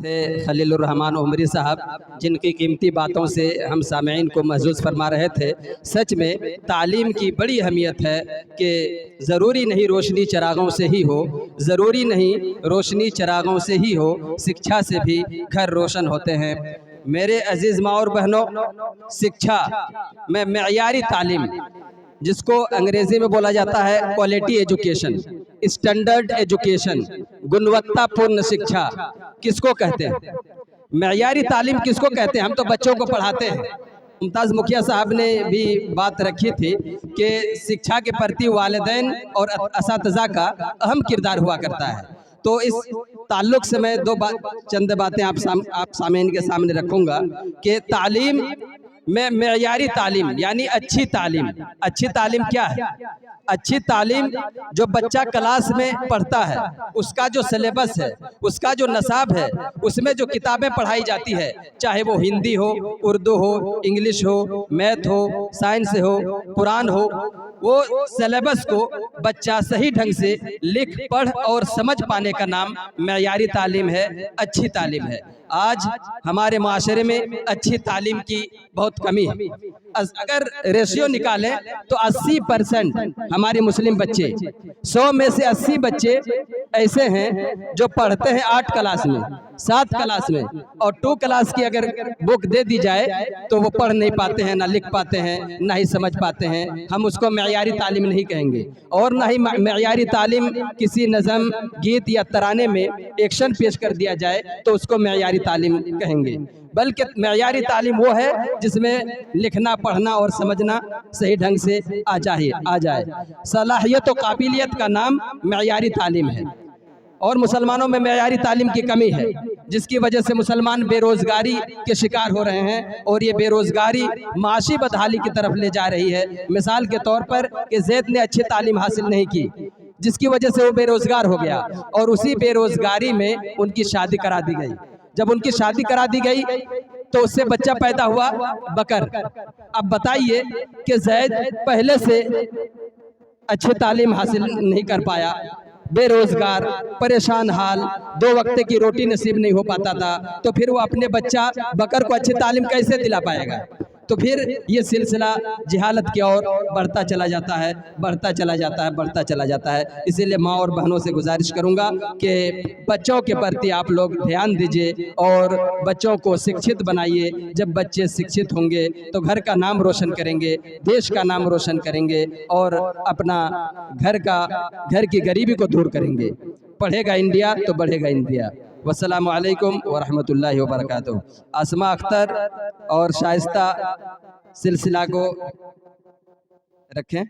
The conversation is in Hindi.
थे खलीलुर रहमान उमरी साहब, जिनकी कीमती बातों से हम सामईन को महसूस फरमा रहे थे। सच में तालीम की बड़ी अहमियत है कि ज़रूरी नहीं रोशनी चिरागों से ही हो, ज़रूरी नहीं रोशनी चिरागों से ही हो, शिक्षा से भी घर रोशन होते हैं। मेरे अजीज़ माँ और बहनों, शिक्षा में मेयारी तालीम, जिसको अंग्रेजी में बोला जाता है क्वालिटी एजुकेशन, स्टैंडर्ड एजुकेशन, गुणवत्तापूर्ण शिक्षा किसको कहते हैं? मेयारी तालीम किसको कहते हैं? हम तो बच्चों को पढ़ाते हैं। मुमताज़ मुखिया साहब ने भी बात रखी थी कि शिक्षा के प्रति वालिदैन और असातिज़ा का अहम किरदार हुआ करता है। तो इस ताल्लुक़ से मैं चंद बातें आप सामईन के सामने रखूँगा कि तालीम में मेयारी तालीम यानी अच्छी तालीम। अच्छी तालीम क्या है? अच्छी तालीम जो बच्चा क्लास में पढ़ता है, उसका जो सिलेबस है, उसका जो नसाब है, उसमें जो किताबें पढ़ाई जाती है, चाहे वो हिंदी हो, उर्दू हो, इंग्लिश हो, मैथ हो, साइंस हो, कुरान हो, वो सिलेबस को बच्चा सही ढंग से लिख पढ़ और समझ पाने का नाम मेयारी तालीम है, अच्छी तालीम है। आज हमारे माशरे में अच्छी तालीम की बहुत कमी है। अगर रेशियो निकालें तो 80% हमारे मुस्लिम बच्चे, 100 में से 80 बच्चे ऐसे हैं जो पढ़ते हैं 8 क्लास में, 7 क्लास में, और 2 क्लास की अगर बुक दे दी जाए तो वो पढ़ नहीं पाते हैं, ना लिख पाते हैं, ना ही समझ पाते हैं। हम उसको मेयारी तालीम नहीं कहेंगे। और ना ही मेयारी तालीम किसी नज़म, गीत या तराने में एक्शन पेश कर दिया जाए तो उसको मेयारी तालीम कहेंगे। बल्कि मेयारी तालीम वो है जिसमें लिखना, पढ़ना और समझना सही ढंग से आ जाए। सलाहियत और काबिलियत का नाम मेयारी तालीम है। और मुसलमानों में मेयारी तालीम की कमी है, जिसकी वजह से मुसलमान बेरोज़गारी के शिकार हो रहे हैं, और ये बेरोज़गारी माशी बदहाली की तरफ ले जा रही है। मिसाल के तौर पर कि ज़ैद ने अच्छी तालीम हासिल नहीं की, जिसकी वजह से वो बेरोज़गार हो गया, और उसी बेरोज़गारी में उनकी शादी करा दी गई। जब उनकी शादी करा दी गई तो उससे बच्चा पैदा हुआ बकर। अब बताइए कि ज़ैद पहले से अच्छी तालीम हासिल नहीं कर पाया, बेरोज़गार, परेशान हाल, 2 वक्त की रोटी नसीब नहीं हो पाता था, तो फिर वो अपने बच्चा बकर को अच्छी तालीम कैसे दिला पाएगा? तो फिर ये सिलसिला जहालत की ओर बढ़ता चला जाता है, बढ़ता चला जाता है, बढ़ता चला जाता है। इसीलिए माँ और बहनों से गुजारिश करूँगा कि बच्चों के प्रति आप लोग ध्यान दीजिए और बच्चों को शिक्षित बनाइए। जब बच्चे शिक्षित होंगे तो घर का नाम रोशन करेंगे, देश का नाम रोशन करेंगे, और अपना घर की गरीबी को दूर करेंगे। पढ़ेगा इंडिया तो बढ़ेगा इंडिया। वस्सलामु अलैकुम वरहमतुल्लाहि वबरकातुहू। आसमा अख्तर और शाइस्ता सिलसिला को रखें।